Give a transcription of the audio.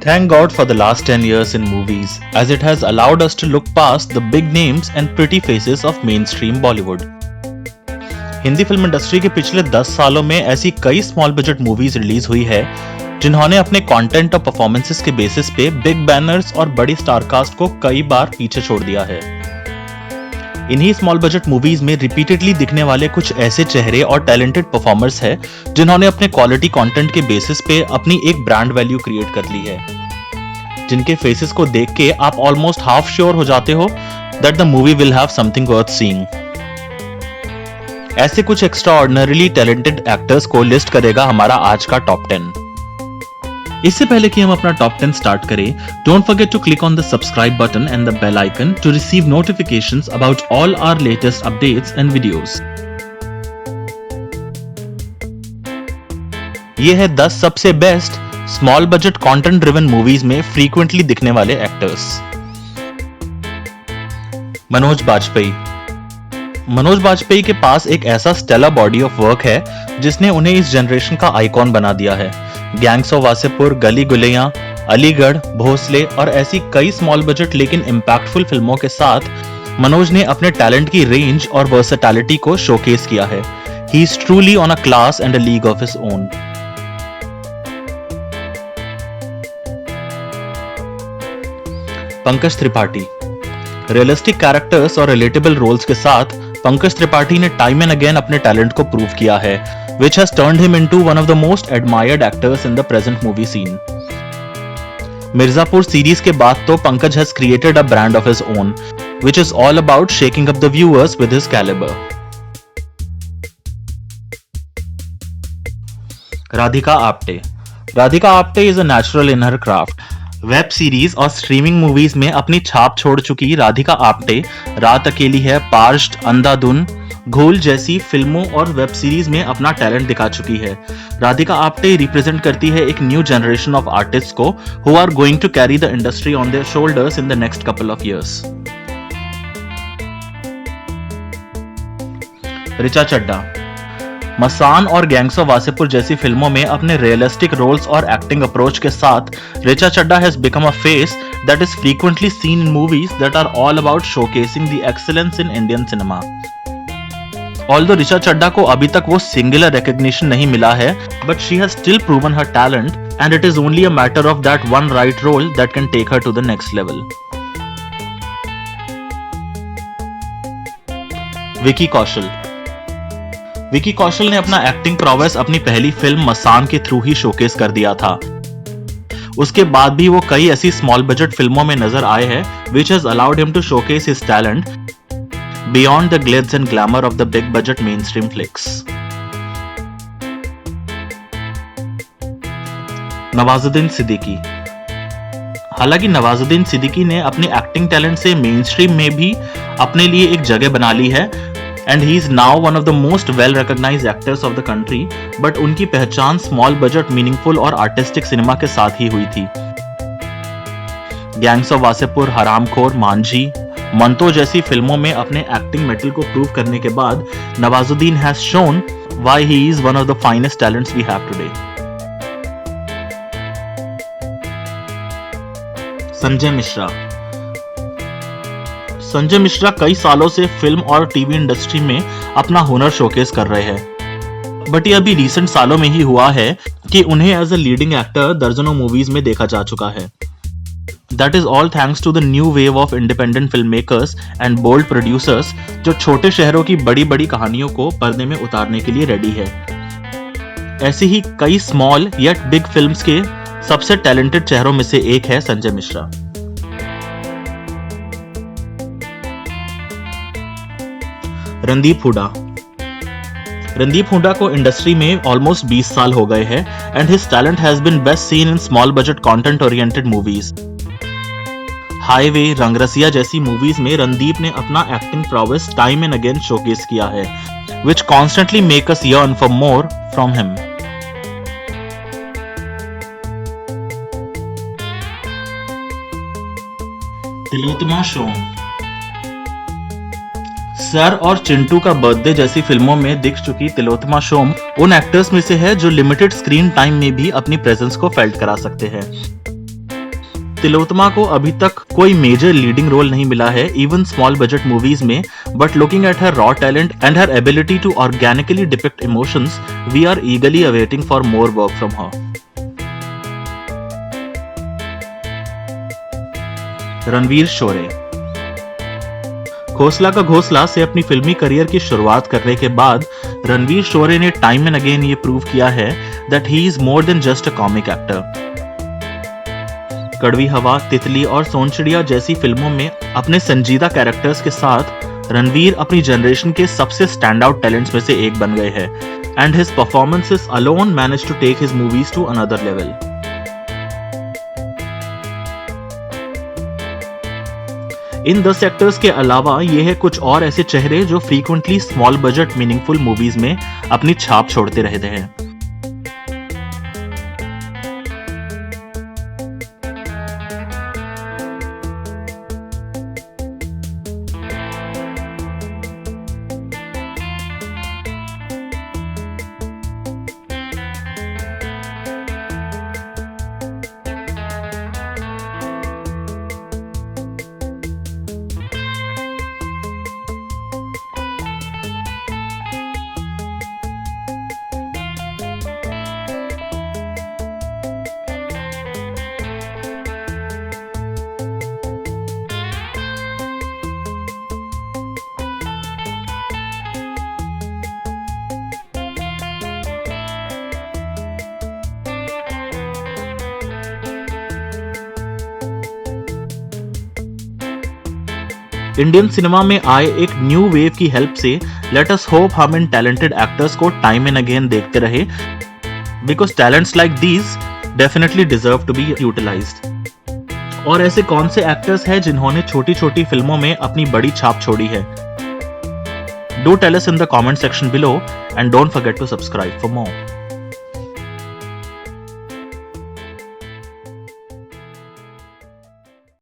Thank God for the last 10 years in movies, as it has allowed us to look past the big names and pretty faces of mainstream Bollywood. Hindi film industry के पिछले 10 सालों में ऐसी कई small budget movies release हुई है जिन्होंने अपने कंटेंट और परफॉर्मेंसेस के बेसिस पे बिग बैनर्स और बड़ी स्टारकास्ट को कई बार पीछे छोड़ दिया है। इन्हीं स्मॉल बजट मूवीज में रिपीटेडली दिखने वाले कुछ ऐसे चेहरे और टैलेंटेड परफॉर्मर्स हैं जिन्होंने अपने क्वालिटी कंटेंट के बेसिस पे अपनी एक ब्रांड वैल्यू क्रिएट कर ली है, जिनके फेसेस को देख के आप ऑलमोस्ट हाफ श्योर हो जाते हो that the movie will have something worth seeing. ऐसे कुछ एक्स्ट्राऑर्डिनरीली टैलेंटेड एक्टर्स को लिस्ट करेगा हमारा आज का टॉप 10। इससे पहले कि हम अपना टॉप 10 स्टार्ट करें, don't forget to click on the subscribe button and the bell icon to receive notifications about all our latest updates and videos. ये है 10 सबसे best small budget content driven movies में फ्रीक्वेंटली दिखने वाले actors. Manoj Bajpayee के पास एक ऐसा स्टेलर बॉडी ऑफ वर्क है जिसने उन्हें इस जनरेशन का आइकॉन बना दिया है। गैंग्स ऑफ वासेपुर, गली गुलैया, अलीगढ़, भोसले और ऐसी कई स्मॉल बजट लेकिन इंपैक्टफुल फिल्मों के साथ मनोज ने अपने टैलेंट की रेंज और वर्सेटैलिटी को शोकेस किया है। He is truly on a class and a league of his own. Pankaj Tripathi. Realistic characters और रिलेटेबल रोल्स के साथ पंकज त्रिपाठी ने टाइम एंड अगेन अपने टैलेंट को प्रूव किया है, which has turned him into one of the most admired actors in the present movie scene. Mirzapur series के बाद तो Pankaj has created a brand of his own, which is all about shaking up the viewers with his caliber. Radhika Apte is a natural in her craft. Web series और streaming movies में अपनी छाप छोड़ चुकी राधिका आप्टे रात अकेली है, पार्श्ड, अंधाधुन, घोल जैसी फिल्मों और वेब सीरीज में अपना टैलेंट दिखा चुकी है। राधिका आप्टे रिप्रेजेंट करती है एक न्यू जनरेशन ऑफ आर्टिस्ट को who are going to carry the industry on their shoulders in the next couple of years. Richa Chadha. Masaan और गैंग्स ऑफ वासेपुर जैसी फिल्मों में अपने रियलिस्टिक रोल्स और एक्टिंग अप्रोच के साथ Richa Chadha has become a face that is frequently seen in movies that are all about showcasing the excellence in Indian cinema. Although Richa Chadha को अभी तक वो singular recognition नहीं मिला है, but she has still proven her talent and it is only a matter of that one right role that can take her to the next level. Vicky Kaushal ने अपना acting prowess अपनी पहली फिल्म मसान के through ही showcase कर दिया था। उसके बाद भी वो कई ऐसी स्मॉल बजट फिल्मों में नजर आए हैं which has allowed him to showcase his talent beyond the glitz and glamour of the big budget mainstream flicks. Nawazuddin Siddiqui. हालांकि नवाजुद्दीन सिद्दीकी ने अपनी एक्टिंग टैलेंट से मेनस्ट्रीम में भी अपने लिए एक जगह बना ली है and he is now one of the most well recognized actors of the country, but उनकी पहचान स्मॉल बजट मीनिंगफुल और आर्टिस्टिक सिनेमा के साथ ही हुई थी। गैंग्स ऑफ वासेपुर, हरामखोर, मांझी, मंतो जैसी फिल्मों में अपने एक्टिंग मेटल को प्रूव करने के बाद Nawazuddin has shown why he is one of the finest talents we have today. Sanjay Mishra कई सालों से फिल्म और टीवी इंडस्ट्री में अपना हुनर शोकेस कर रहे हैं, बट ये अभी रिसेंट सालों में ही हुआ है कि उन्हें एज अ लीडिंग एक्टर दर्जनों मूवीज में देखा जा चुका है। That is all thanks to the new wave of independent film makers and bold producers जो छोटे शहरों की बड़ी बड़ी कहानियों को पर्दे में उतारने के लिए रेडी है। ऐसी ही कई स्मॉल येट बिग फिल्म्स के सबसे टैलेंटेड चेहरों में से एक है संजय मिश्रा। रणदीप हुड्डा को इंडस्ट्री में ऑलमोस्ट 20 साल हो गए हैं and his talent has been best seen in small budget content oriented movies. Highway, Rangrasiya जैसी मूवीज में रणदीप ने अपना acting prowess time and again showcase किया है, which constantly make us yearn for more from him. Tillotama Shome. Sir और चिंटू का birthday जैसी फिल्मों में दिख चुकी तिलोत्तमा सोम उन एक्टर्स में से है जो लिमिटेड स्क्रीन टाइम में भी अपनी प्रेजेंस को फेल्ट करा सकते हैं। तिलोत्तमा को अभी तक कोई मेजर लीडिंग रोल नहीं मिला है इवन स्मॉल बजट मूवीज में, but looking at her raw talent and her ability to organically depict emotions, we are eagerly awaiting for more work from her. Ranvir Shorey. Khosla ka घोसला से अपनी फिल्मी करियर की शुरुआत करने के बाद रणवीर शोरे ने टाइम एंड अगेन ये प्रूव किया है that he is more than just a comic actor. कड़वी हवा, तितली और सोनचिड़िया जैसी फिल्मों में अपने संजीदा कैरेक्टर्स के साथ रणवीर अपनी जनरेशन के सबसे स्टैंड आउट टैलेंट्स में से एक बन गए हैं and his performances alone manage to take his movies to another level. इन 10 एक्टर्स के अलावा ये है कुछ और ऐसे चेहरे जो frequently small budget meaningful movies में अपनी छाप छोड़ते रहते हैं। इंडियन सिनेमा में आए एक न्यू वेव की हेल्प से लेट अस होप हम इन टैलेंटेड एक्टर्स को टाइम एंड अगेन देखते रहे, because talents like these definitely deserve to be utilised. और ऐसे कौन से एक्टर्स हैं जिन्होंने छोटी छोटी फिल्मों में अपनी बड़ी छाप छोड़ी है? Do tell us in the comment section below and don't forget to subscribe for more.